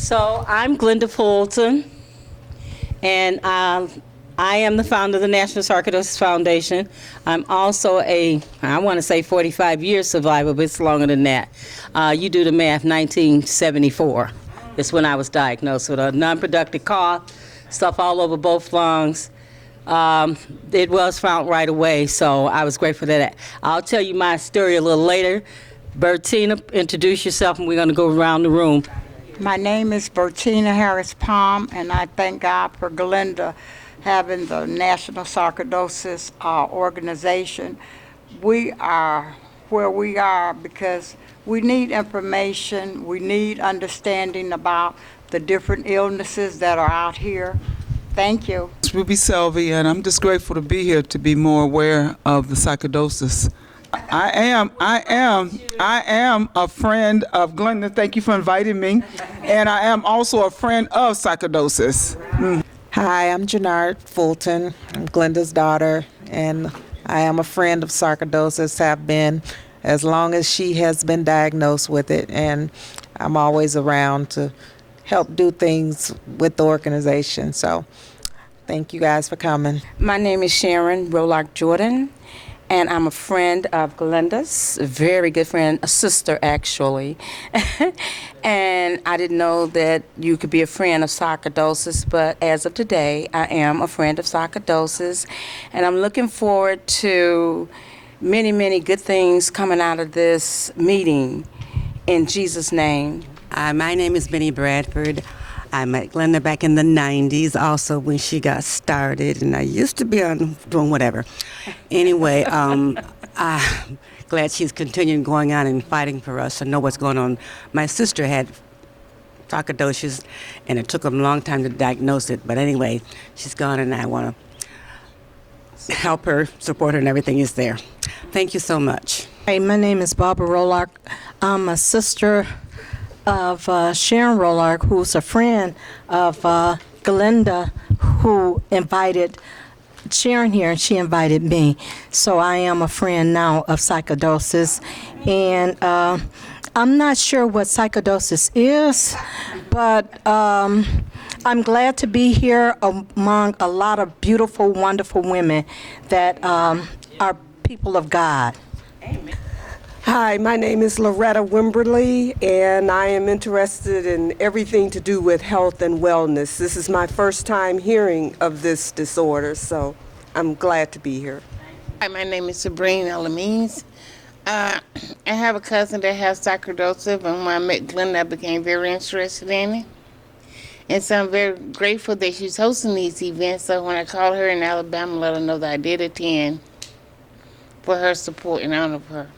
So I'm Glenda Fulton, and I am the founder of the National Sarcoidosis Foundation. I'm also I want to say 45-year survivor, but it's longer than that. You do the math, 1974 is when I was diagnosed with a non-productive cough, stuff all over both lungs. It was found right away, so I was grateful for that. I'll tell you my story a little later. Bertina, introduce yourself, and we're going to go around the room. My name is Bertina Harris Palm, and I thank God for Glenda having the National Sarcoidosis organization. We are where we are because we need information, we need understanding about the different illnesses that are out here. Thank you. It's Ruby Selvey, and I'm just grateful to be here to be more aware of the sarcoidosis. I am a friend of Glenda. Thank you for inviting me. And I am also a friend of sarcoidosis. Hi, I'm Janard Fulton. I'm Glenda's daughter, and I am a friend of sarcoidosis, have been as long as she has been diagnosed with it, and I'm always around to help do things with the organization. So thank you guys for coming. My name is Sharon Rolock Jordan, and I'm a friend of Glenda's, a very good friend, a sister actually. And I didn't know that you could be a friend of sarcoidosis, but as of today, I am a friend of sarcoidosis, and I'm looking forward to many, many good things coming out of this meeting in Jesus' name. My name is Benny Bradford. I met Glenda back in the 90s, also when she got started, and I used to be on doing whatever. Anyway, I'm glad she's continuing going on and fighting for us and know what's going on. My sister had sarcoidosis, and it took a long time to diagnose it, but anyway, she's gone, and I want to help her, support her, and everything is there. Thank you so much. Hey, my name is Barbara Rolock. I'm a sister of Sharon Rolock, who's a friend of Glenda, who invited Sharon here, and she invited me. So I am a friend now of sarcoidosis, and I'm not sure what sarcoidosis is, but I'm glad to be here among a lot of beautiful, wonderful women that are people of God. Amen. Hi, my name is Loretta Wimberly, and I am interested in everything to do with health and wellness. This is my first time hearing of this disorder, so I'm glad to be here. Hi, my name is Sabrina Alamines. I have a cousin that has sarcoidosis, and when I met Glenda, I became very interested in it. And so I'm very grateful that she's hosting these events, so when I called her in Alabama, let her know that I did attend for her support and honor of her.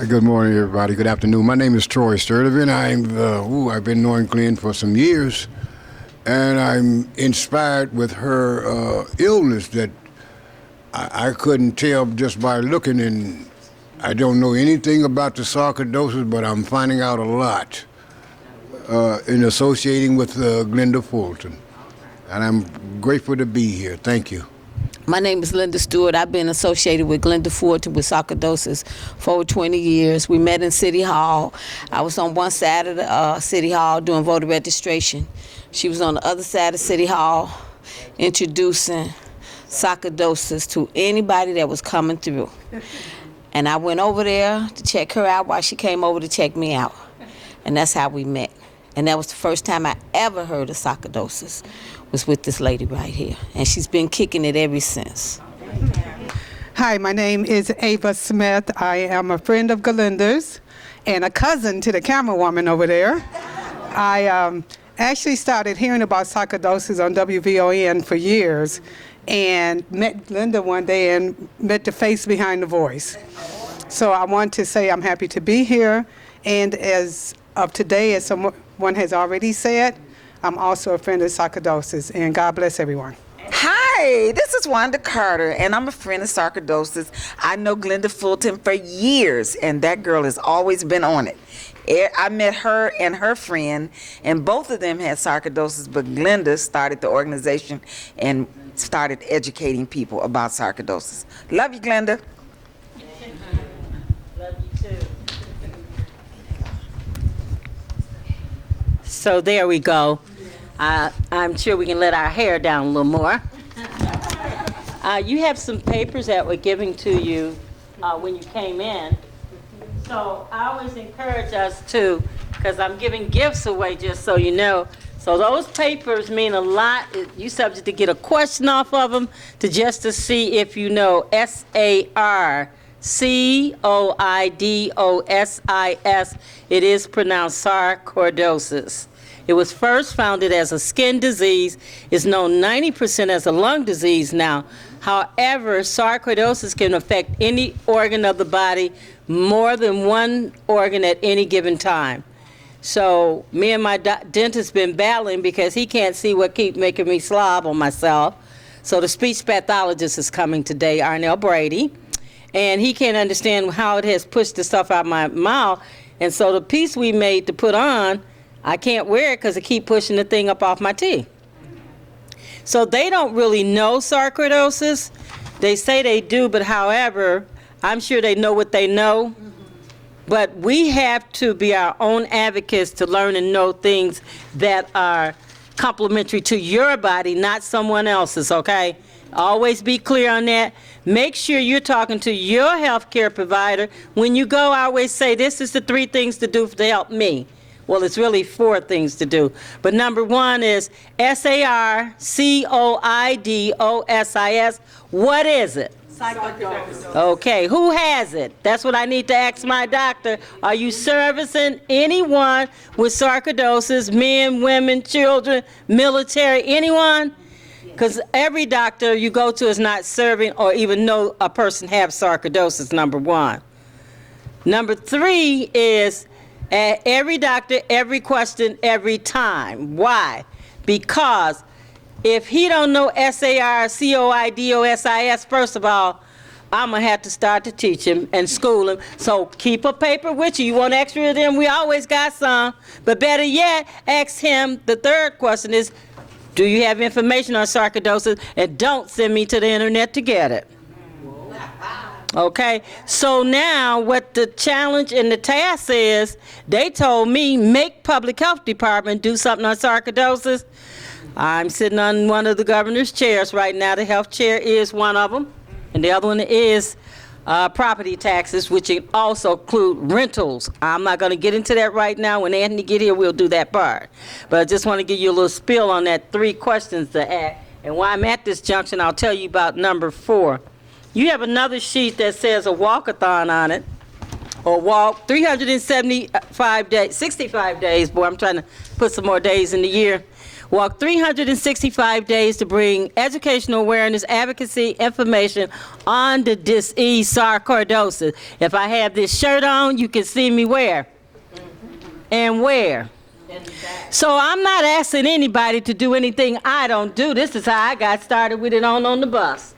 Good morning, everybody. Good afternoon. My name is Troy Sturdivant. I've been knowing Glenn for some years, and I'm inspired with her illness that I couldn't tell just by looking, and I don't know anything about the sarcoidosis, but I'm finding out a lot in associating with Glenda Fulton, and I'm grateful to be here. Thank you. My name is Linda Stewart. I've been associated with Glenda Fulton with sarcoidosis for over 20 years. We met in City Hall. I was on one side of the City Hall doing voter registration. She was on the other side of City Hall introducing sarcoidosis to anybody that was coming through. And I went over there to check her out while she came over to check me out. And that's how we met. And that was the first time I ever heard of sarcoidosis, was with this lady right here. And she's been kicking it ever since. Hi, my name is Ava Smith. I am a friend of Glenda's and a cousin to the camera woman over there. I actually started hearing about sarcoidosis on WVON for years and met Glenda one day and met the face behind the voice. So I want to say I'm happy to be here. And as of today, as someone has already said, I'm also a friend of sarcoidosis, and God bless everyone. Hi, this is Wanda Carter, and I'm a friend of sarcoidosis. I know Glenda Fulton for years, and that girl has always been on it. I met her and her friend, and both of them had sarcoidosis, but Glenda started the organization and started educating people about sarcoidosis. Love you, Glenda. So there we go. I'm sure we can let our hair down a little more. You have some papers that were given to you when you came in. So I always encourage us to, because I'm giving gifts away, just so you know. So those papers mean a lot. You're subject to get a question off of them just to see if you know Sarcoidosis. It is pronounced sarcoidosis. It was first founded as a skin disease. It's known 90% as a lung disease now. However, sarcoidosis can affect any organ of the body, more than one organ at any given time. So me and my dentist been battling because he can't see what keep making me slob on myself. So the speech pathologist is coming today, Arnell Brady, and he can't understand how it has pushed the stuff out of my mouth. And so the piece we made to put on, I can't wear it because it keep pushing the thing up off my teeth. So they don't really know sarcoidosis. They say they do, but however, I'm sure they know what they know. But we have to be our own advocates to learn and know things that are complementary to your body, not someone else's, okay? Always be clear on that. Make sure you're talking to your healthcare provider. When you go, I always say, this is the 3 things to do to help me. Well, it's really 4 things to do. But number 1 is Sarcoidosis. What is it? Sarcoidosis. Okay, who has it? That's what I need to ask my doctor. Are you servicing anyone with sarcoidosis, men, women, children, military, anyone? Because every doctor you go to is not serving or even know a person has sarcoidosis, number 1. Number 3 is every doctor, every question, every time. Why? Because if he don't know Sarcoidosis, first of all, I'm going to have to start to teach him and school him. So keep a paper with you. You want extra of them? We always got some. But better yet, ask him, the 3rd question is, do you have information on sarcoidosis? And don't send me to the internet to get it. Okay, so now what the challenge and the task is, they told me, make public health department do something on sarcoidosis. I'm sitting on one of the governor's chairs right now. The health chair is one of them, and the other one is property taxes, which also include rentals. I'm not going to get into that right now. When Anthony get here, we'll do that part. But I just want to give you a little spiel on that 3 questions to ask. And while I'm at this junction, I'll tell you about number 4. You have another sheet that says a walkathon on it, or walk 375 days, 65 days. Boy, I'm trying to put some more days in the year. Walk 365 days to bring educational awareness, advocacy, information on the disease sarcoidosis. If I have this shirt on, you can see me where? And where? So I'm not asking anybody to do anything I don't do. This is how I got started with it on the bus.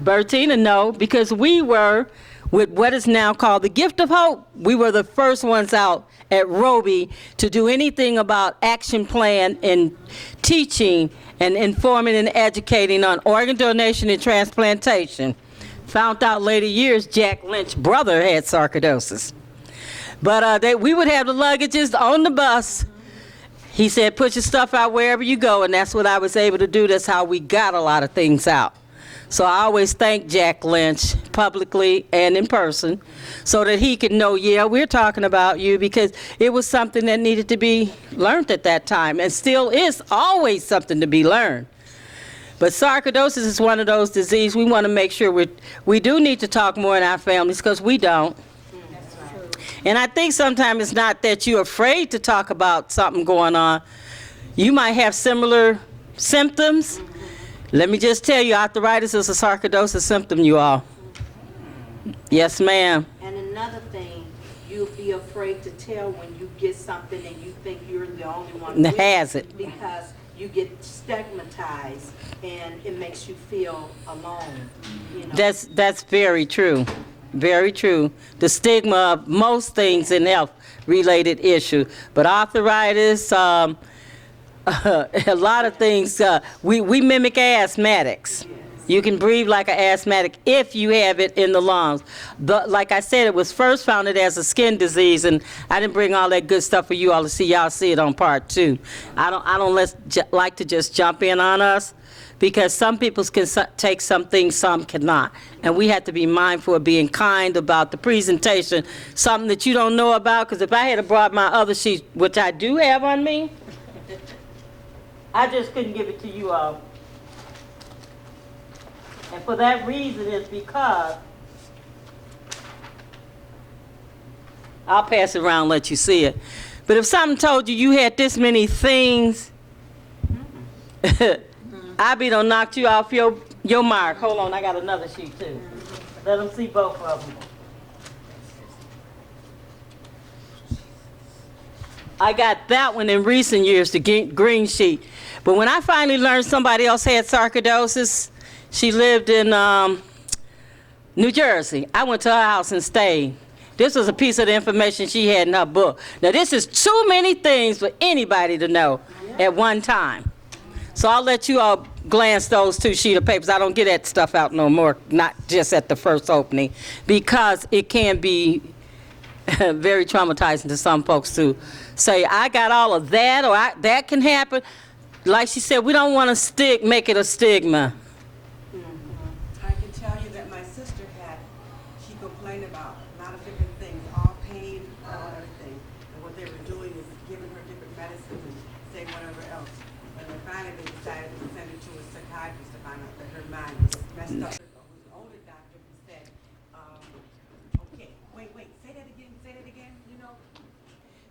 Bertina, no, because we were with what is now called the Gift of Hope. We were the first ones out at Roby to do anything about action plan and teaching and informing and educating on organ donation and transplantation. Found out later years Jack Lynch's brother had sarcoidosis. But we would have the luggages on the bus. He said, put your stuff out wherever you go, and that's what I was able to do. That's how we got a lot of things out. So I always thank Jack Lynch publicly and in person so that he could know, yeah, we're talking about you, because it was something that needed to be learned at that time and still is always something to be learned. But sarcoidosis is one of those diseases we want to make sure we do need to talk more in our families, because we don't. And I think sometimes it's not that you're afraid to talk about something going on. You might have similar symptoms. Let me just tell you, arthritis is a sarcoidosis symptom, you all. Yes, ma'am. And another thing, you'll be afraid to tell when you get something and you think you're the only one That has it. because you get stigmatized and it makes you feel alone. You know? That's very true. Very true. The stigma of most things in health-related issue. But arthritis, a lot of things, we mimic asthmatics. You can breathe like an asthmatic if you have it in the lungs. Like I said, it was first founded as a skin disease, and I didn't bring all that good stuff for you all to see. Y'all see it on part 2. I don't like to just jump in on us, because some people can take some things, some cannot. And we have to be mindful of being kind about the presentation, something that you don't know about, because if I had brought my other sheet, which I do have on me, I just couldn't give it to you all. And for that reason is because, I'll pass it around and let you see it. But if something told you you had this many things, I be done knocked you off your mark. Hold on, I got another sheet too. Let them see both of them. I got that one in recent years, the green sheet. But when I finally learned somebody else had sarcoidosis, she lived in New Jersey. I went to her house and stayed. This was a piece of the information she had in her book. Now, this is too many things for anybody to know at one time. So I'll let you all glance those 2 sheets of papers. I don't get that stuff out no more, not just at the first opening, because it can be very traumatizing to some folks to say, I got all of that, or that can happen. Like she said, we don't want to make it a stigma. I can tell you that my sister she complained about a lot of different things, all pain, all everything. And what they were doing is giving her different medicines and saying whatever else. And then finally they decided to send her to a psychiatrist to find out that her mind was messed up. Who's an older doctor who said, okay, wait, say that again, you know?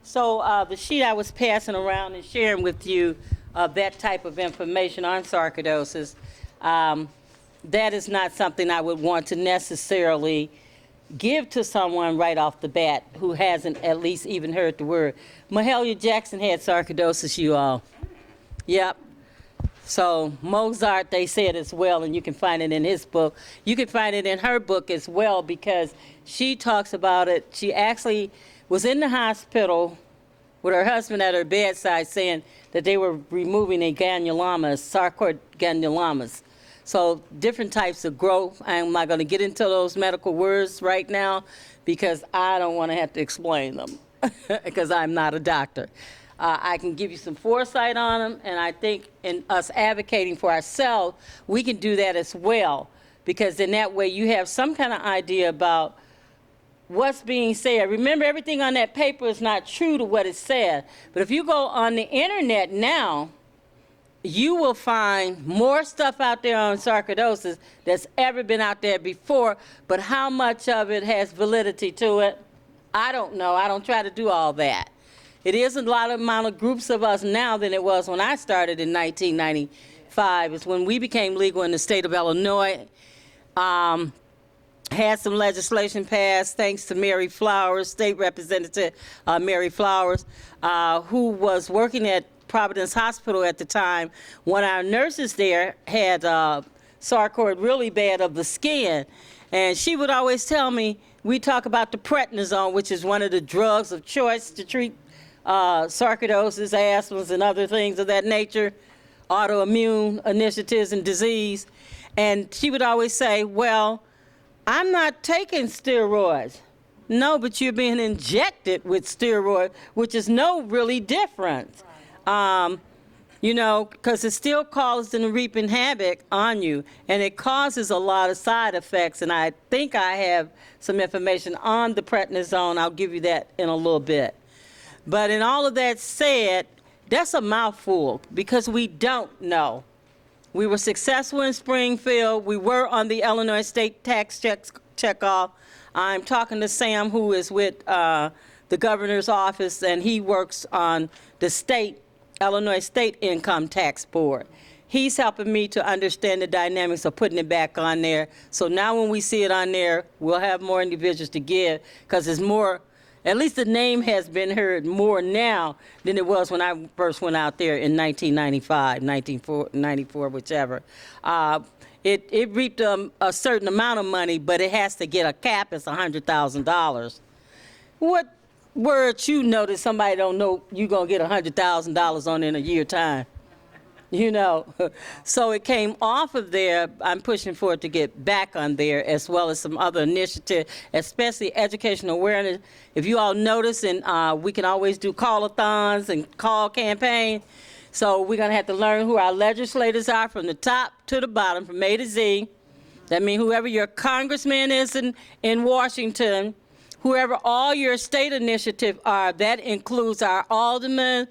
So the sheet I was passing around and sharing with you, that type of information on sarcoidosis, that is not something I would want to necessarily give to someone right off the bat who hasn't at least even heard the word. Mahalia Jackson had sarcoidosis, you all. Yep. So Mozart, they said as well, and you can find it in his book. You can find it in her book as well, because she talks about it. She actually was in the hospital with her husband at her bedside saying that they were removing a granulomas, sarcoid granulomas. So different types of growth. I'm not going to get into those medical words right now because I don't want to have to explain them because I'm not a doctor. I can give you some foresight on them, and I think in us advocating for ourselves, we can do that as well, because in that way you have some kind of idea about what's being said. Remember, everything on that paper is not true to what it said. But if you go on the internet now, you will find more stuff out there on sarcoidosis that's ever been out there before. But how much of it has validity to it? I don't know. I don't try to do all that. It is a lot of amount of groups of us now than it was when I started in 1995. It's when we became legal in the state of Illinois. Had some legislation passed thanks to Mary Flowers, State Representative Mary Flowers, who was working at Providence Hospital at the time. One of our nurses there had sarcoid really bad of the skin, and she would always tell me, we talk about the prednisone, which is one of the drugs of choice to treat sarcoidosis, asthmas, and other things of that nature, autoimmune initiatives and disease. And she would always say, well, I'm not taking steroids. No, but you're being injected with steroid, which is no really difference. You know, because it still causing and reaping havoc on you, and it causes a lot of side effects. And I think I have some information on the prednisone. I'll give you that in a little bit. But in all of that said, that's a mouthful because we don't know. We were successful in Springfield. We were on the Illinois State Tax Checkoff. I'm talking to Sam, who is with the governor's office, and he works on the Illinois State Income Tax Board. He's helping me to understand the dynamics of putting it back on there. So now when we see it on there, we'll have more individuals to give, because it's more, at least the name has been heard more now than it was when I first went out there in 1995, 1994, whichever. It reaped a certain amount of money, but it has to get a cap. It's $100,000. What words you know that somebody don't know you gonna get $100,000 on in a year time? you know. So it came off of there. I'm pushing for it to get back on there, as well as some other initiatives, especially educational awareness. If you all notice, and we can always do call-a-thons and call campaign. So we're going to have to learn who our legislators are from the top to the bottom, from A to Z. That means whoever your congressman is in Washington, whoever all your state initiatives are, that includes our aldermen,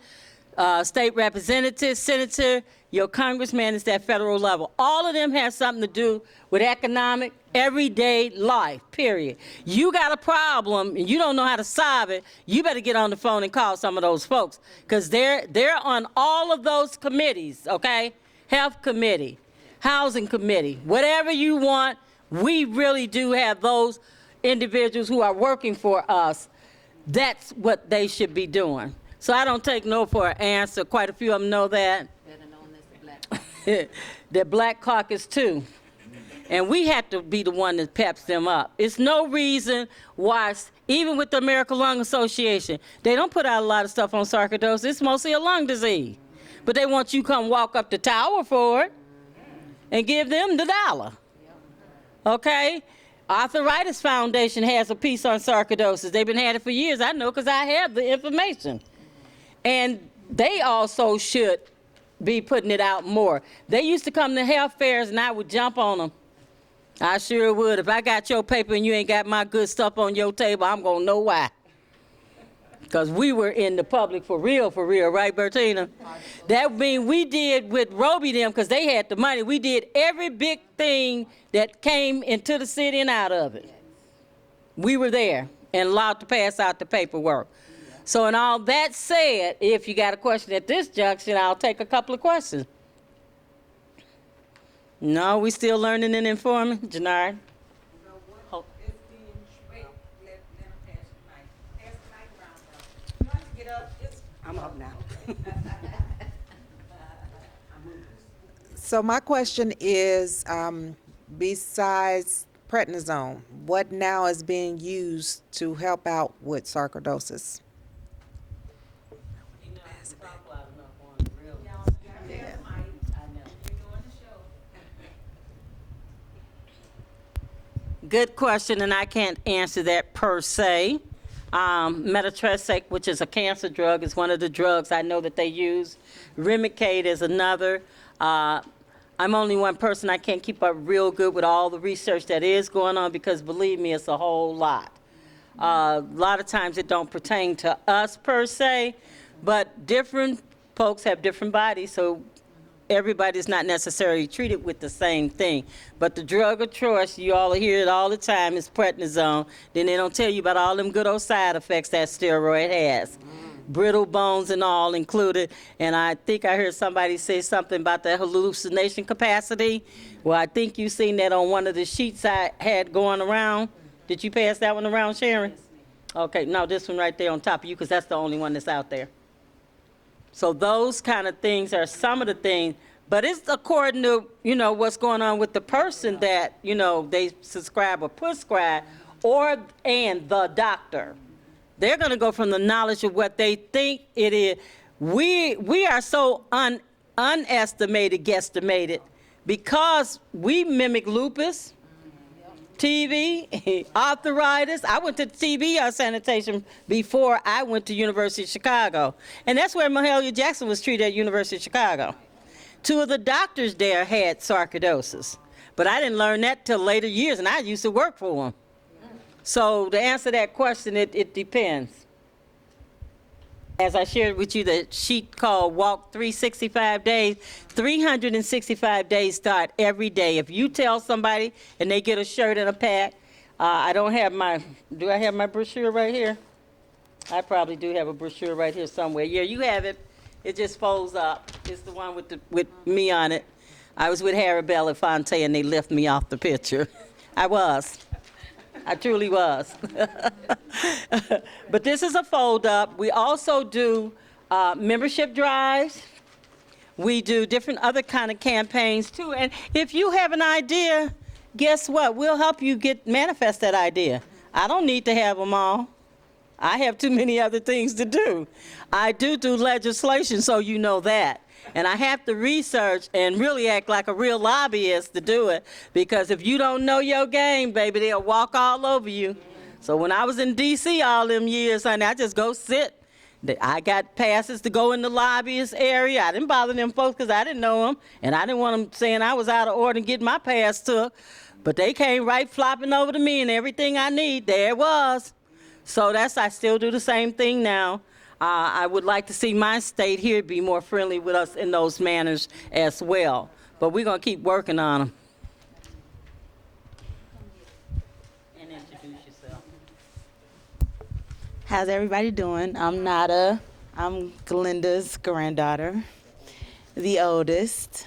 state representatives, senator, your congressman is that federal level. All of them have something to do with economic, everyday life, period. You got a problem and you don't know how to solve it, you better get on the phone and call some of those folks, because they're on all of those committees, okay? Health committee, housing committee, whatever you want, we really do have those individuals who are working for us. That's what they should be doing. So I don't take no for an answer. Quite a few of them know that. Better known as the Black Caucus. The Black Caucus too. And we have to be the one that peps them up. It's no reason why, even with the American Lung Association, they don't put out a lot of stuff on sarcoidosis. It's mostly a lung disease. But they want you to come walk up the tower for it and give them the $1. Okay? Arthritis Foundation has a piece on sarcoidosis. They've been had it for years. I know because I have the information. And they also should be putting it out more. They used to come to health fairs and I would jump on them. I sure would. If I got your paper and you ain't got my good stuff on your table, I'm going to know why. Because we were in the public for real, right, Bertina? That means we did with Roby them, because they had the money. We did every big thing that came into the city and out of it. We were there and allowed to pass out the paperwork. So, and all that said, if you got a question at this junction, I'll take a couple of questions. No, we still learning and informing, Janard? I'm up now. So my question is, besides prednisone, what now is being used to help out with sarcoidosis? Good question, and I can't answer that per se. Methotrexate, which is a cancer drug, is one of the drugs I know that they use. Remicade is another. I'm only one person. I can't keep up real good with all the research that is going on, because believe me, it's a whole lot. A lot of times it don't pertain to us per se, but different folks have different bodies, so everybody's not necessarily treated with the same thing. But the drug of choice, you all hear it all the time, is prednisone. Then they don't tell you about all them good old side effects that steroid has. Brittle bones and all included. And I think I heard somebody say something about the hallucination capacity. Well, I think you seen that on one of the sheets I had going around. Did you pass that one around, Sharon? Okay, no, this one right there on top of you, because that's the only one that's out there. So those kind of things are some of the things, but it's according to, what's going on with the person that, they subscribe or prescribe, and the doctor. They're going to go from the knowledge of what they think it is. We are so guesstimated, because we mimic lupus, TB, arthritis. I went to TB sanitation before I went to University of Chicago. And that's where Mahalia Jackson was treated at University of Chicago. 2 of the doctors there had sarcoidosis. But I didn't learn that till later years, and I used to work for them. So to answer that question, it depends. As I shared with you, the sheet called Walk 365 Days, 365 days start every day. If you tell somebody and they get a shirt and a pack, do I have my brochure right here? I probably do have a brochure right here somewhere. Yeah, you have it. It just folds up. It's the one with me on it. I was with Harry Belafonte and they left me off the picture. I truly was. But this is a fold up. We also do membership drives. We do different other kind of campaigns too. And if you have an idea, guess what? We'll help you manifest that idea. I don't need to have them all. I have too many other things to do. I do legislation, so you know that. And I have to research and really act like a real lobbyist to do it, because if you don't know your game, baby, they'll walk all over you. So when I was in D.C. all them years, honey, I just go sit. I got passes to go in the lobbyist area. I didn't bother them folks because I didn't know them, and I didn't want them saying I was out of order and getting my pass took. But they came right flopping over to me, and everything I need, there it was. So I still do the same thing now. I would like to see my state here be more friendly with us in those manners as well. But we're going to keep working on them. And introduce yourself. How's everybody doing? I'm Nada. I'm Glenda's granddaughter, the oldest.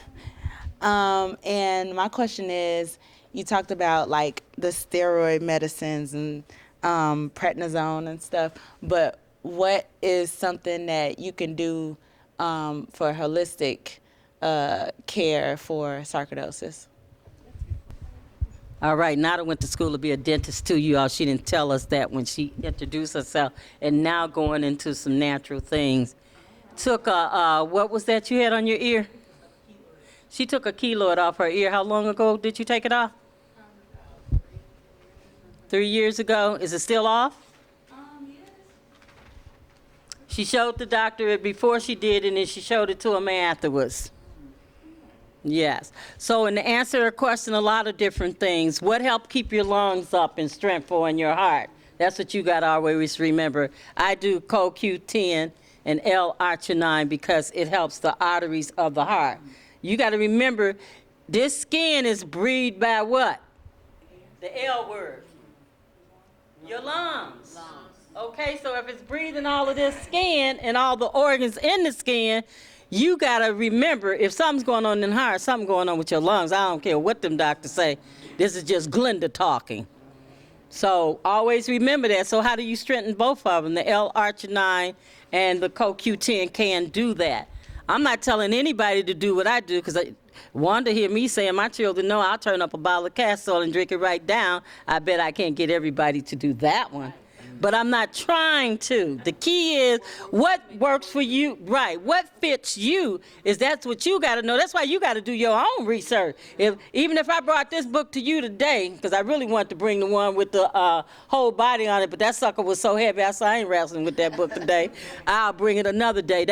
And my question is, you talked about like the steroid medicines and prednisone and stuff, but what is something that you can do for holistic care for sarcoidosis? All right, Nada went to school to be a dentist too, you all. She didn't tell us that when she introduced herself. And now going into some natural things. Took what was that you had on your ear? She took a keloid off her ear. How long ago did you take it off? 3 years ago. Is it still off? She showed the doctor it before she did, and then she showed it to him afterwards. Yes. So, and to answer her question, a lot of different things. What helped keep your lungs up and strength for in your heart? That's what you got to always remember. I do CoQ10 and L-arginine because it helps the arteries of the heart. You got to remember, this skin is breathed by what? The L word. Your lungs. Okay, so if it's breathing all of this skin and all the organs in the skin, you got to remember, if something's going on in the heart, something going on with your lungs. I don't care what them doctors say. This is just Glenda talking. So always remember that. So how do you strengthen both of them? The L-arginine and the CoQ10 can do that. I'm not telling anybody to do what I do, because Wanda hear me saying my children know I'll turn up a bottle of castor oil and drink it right down. I bet I can't get everybody to do that one. But I'm not trying to. The key is what works for you, right? What fits you that's what you got to know. That's why you got to do your own research. Even if I brought this book to you today, because I really wanted to bring the one with the whole body on it, but that sucker was so heavy, I said I ain't wrestling with that book today. I'll bring it another day.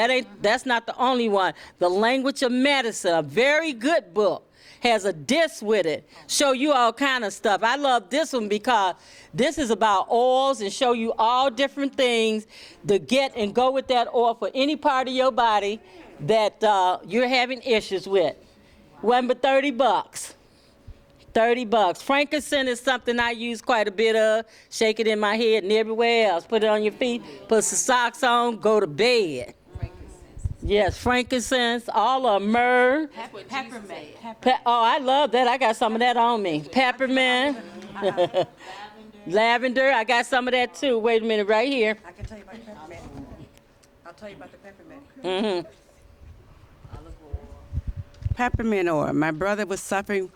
That's not the only one. The Language of Medicine, a very good book, has a disc with it, show you all kind of stuff. I love this one because this is about oils and show you all different things to get and go with that oil for any part of your body that you're having issues with. One but $30. $30. Frankincense is something I use quite a bit of. Shake it in my head and everywhere else. Put it on your feet, put some socks on, go to bed. Yes, frankincense, all of myrrh. Peppermint. Oh, I love that. I got some of that on me. Peppermint. Lavender. I got some of that too. Wait a minute, right here. I can tell you about the peppermint. I'll tell you about the peppermint. Mm-hmm. Peppermint oil. My brother was suffering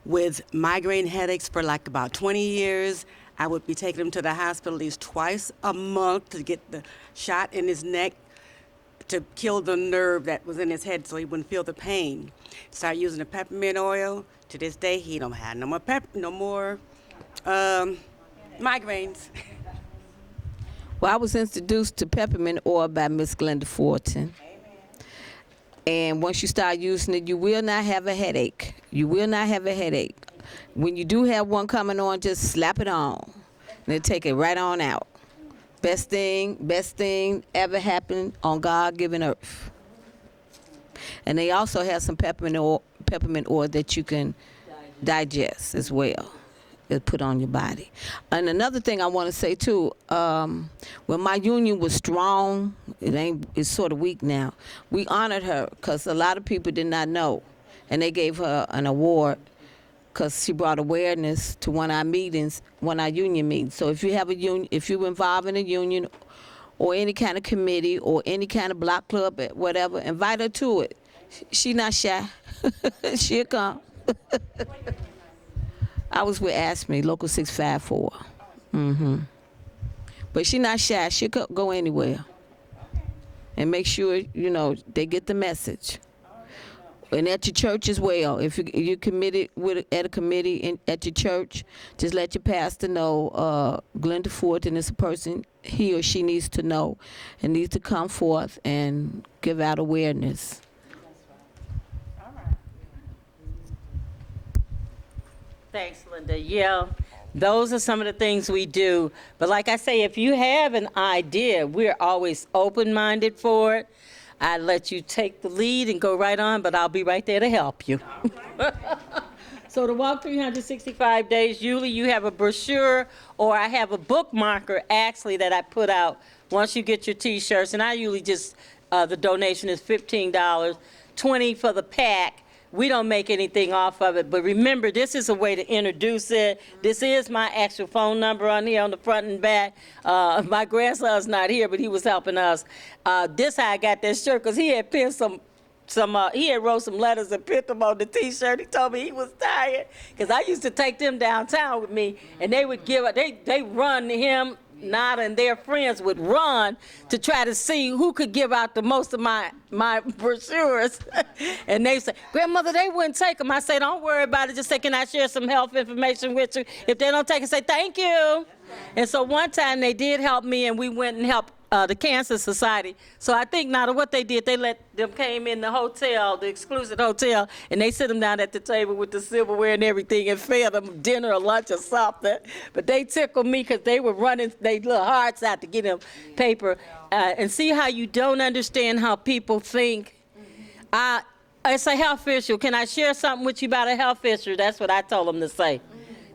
with migraine headaches for like about 20 years. I would be taking him to the hospital at least twice a month to get the shot in his neck to kill the nerve that was in his head so he wouldn't feel the pain. Started using the peppermint oil. To this day, he don't have no more migraines. Well, I was introduced to peppermint oil by Miss Glenda Fulton. And once you start using it, you will not have a headache. You will not have a headache. When you do have one coming on, just slap it on. And then take it right on out. Best thing ever happened on God-given earth. And they also have some peppermint oil that you can digest as well. It'll put on your body. And another thing I want to say too, when my union was strong, it's sort of weak now. We honored her because a lot of people did not know, and they gave her an award because she brought awareness to one of our meetings, one of our union meetings. So if you have a union, if you're involved in a union or any kind of committee or any kind of block club, whatever, invite her to it. She not shy. She'll come. I was with ASME, Local 654. Mm-hmm. But she not shy. She'll go anywhere. And make sure, they get the message. and at your church as well. If you're committed at a committee at your church, just let your pastor know Glenda Fulton is a person he or she needs to know and needs to come forth and give out awareness. Thanks, Linda. Yeah, those are some of the things we do. But like I say, if you have an idea, we're always open-minded for it. I let you take the lead and go right on, but I'll be right there to help you. So to walk 365 days, usually you have a brochure, or I have a bookmarker actually that I put out once you get your T-shirts, and I usually just, the donation is $15, $20 for the pack. We don't make anything off of it, but remember, this is a way to introduce it. This is my actual phone number on here on the front and back. My grandson's not here, but he was helping us. This how I got that shirt, because he had pinned he had wrote some letters and pinned them on the T-shirt. He told me he was tired, because I used to take them downtown with me, and they would they run to him. Nada and their friends would run to try to see who could give out the most of my brochures. And they say, Grandmother, they wouldn't take them. I say, don't worry about it. Just say, can I share some health information with you? If they don't take it, say, thank you. And so one time they did help me, and we went and helped the Cancer Society. So I think Nada, what they did, they let them came in the hotel, the exclusive hotel, and they sit them down at the table with the silverware and everything and fed them dinner or lunch or something. But they tickled me because they were running their little hearts out to get them paper. And see how you don't understand how people think. It's a health issue. Can I share something with you about a health issue? That's what I told them to say.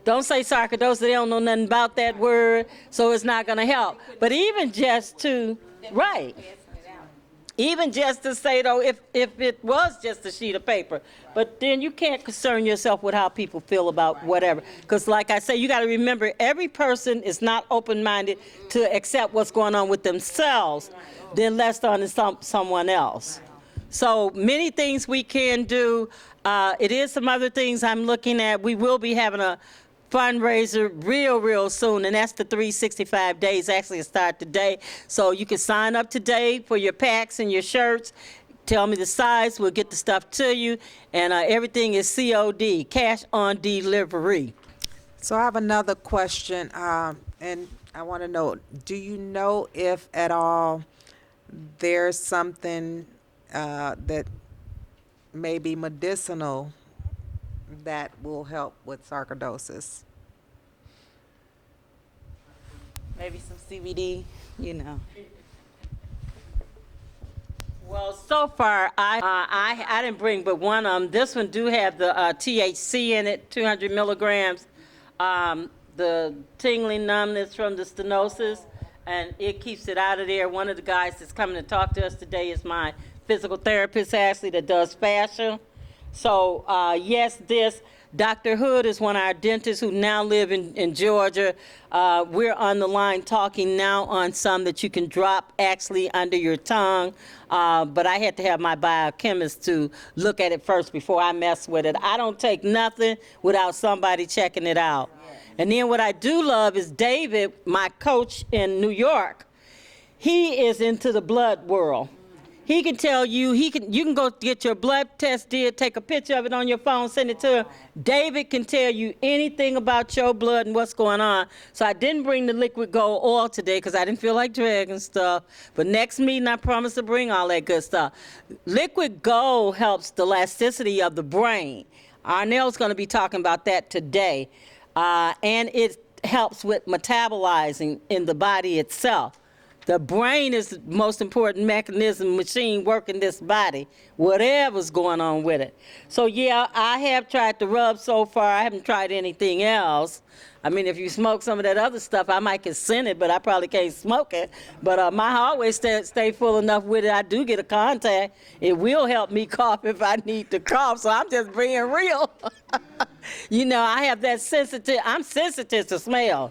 Don't say sarcoidosis, they don't know nothing about that word, so it's not going to help. But even just to, even just to say, though, if it was just a sheet of paper, but then you can't concern yourself with how people feel about whatever. Because like I say, you got to remember, every person is not open-minded to accept what's going on with themselves, then less on someone else. So many things we can do. It is some other things I'm looking at. We will be having a fundraiser real soon, and that's the 365 days. Actually, it start today, so you can sign up today for your packs and your shirts. Tell me the size, we'll get the stuff to you, and everything is COD, cash on delivery. So I have another question, and I want to know, do you know if at all there's something that may be medicinal that will help with sarcoidosis? Maybe some CBD, you know. Well, so far, I didn't bring but one of them. This one do have the THC in it, 200 milligrams. The tingling numbness from the stenosis, and it keeps it out of there. One of the guys that's coming to talk to us today is my physical therapist, Ashley, that does fascia. So, yes, this. Dr. Hood is one of our dentists who now live in Georgia. We're on the line talking now on some that you can drop actually under your tongue. But I had to have my biochemist to look at it first before I mess with it. I don't take nothing without somebody checking it out. And then what I do love is David, my coach in New York. He is into the blood world. He can tell you, you can go get your blood test did, take a picture of it on your phone, send it to him. David can tell you anything about your blood and what's going on. So I didn't bring the liquid gold oil today because I didn't feel like dragging stuff. But next meeting, I promise to bring all that good stuff. Liquid gold helps the elasticity of the brain. Arnell's going to be talking about that today. And it helps with metabolizing in the body itself. The brain is the most important mechanism, machine working this body, whatever's going on with it. So yeah, I have tried to rub so far. I haven't tried anything else. I mean, if you smoke some of that other stuff, I might can send it, but I probably can't smoke it. But my always stay full enough with it. I do get a contact. It will help me cough if I need to cough, so I'm just being real. You know, I have that I'm sensitive to smell.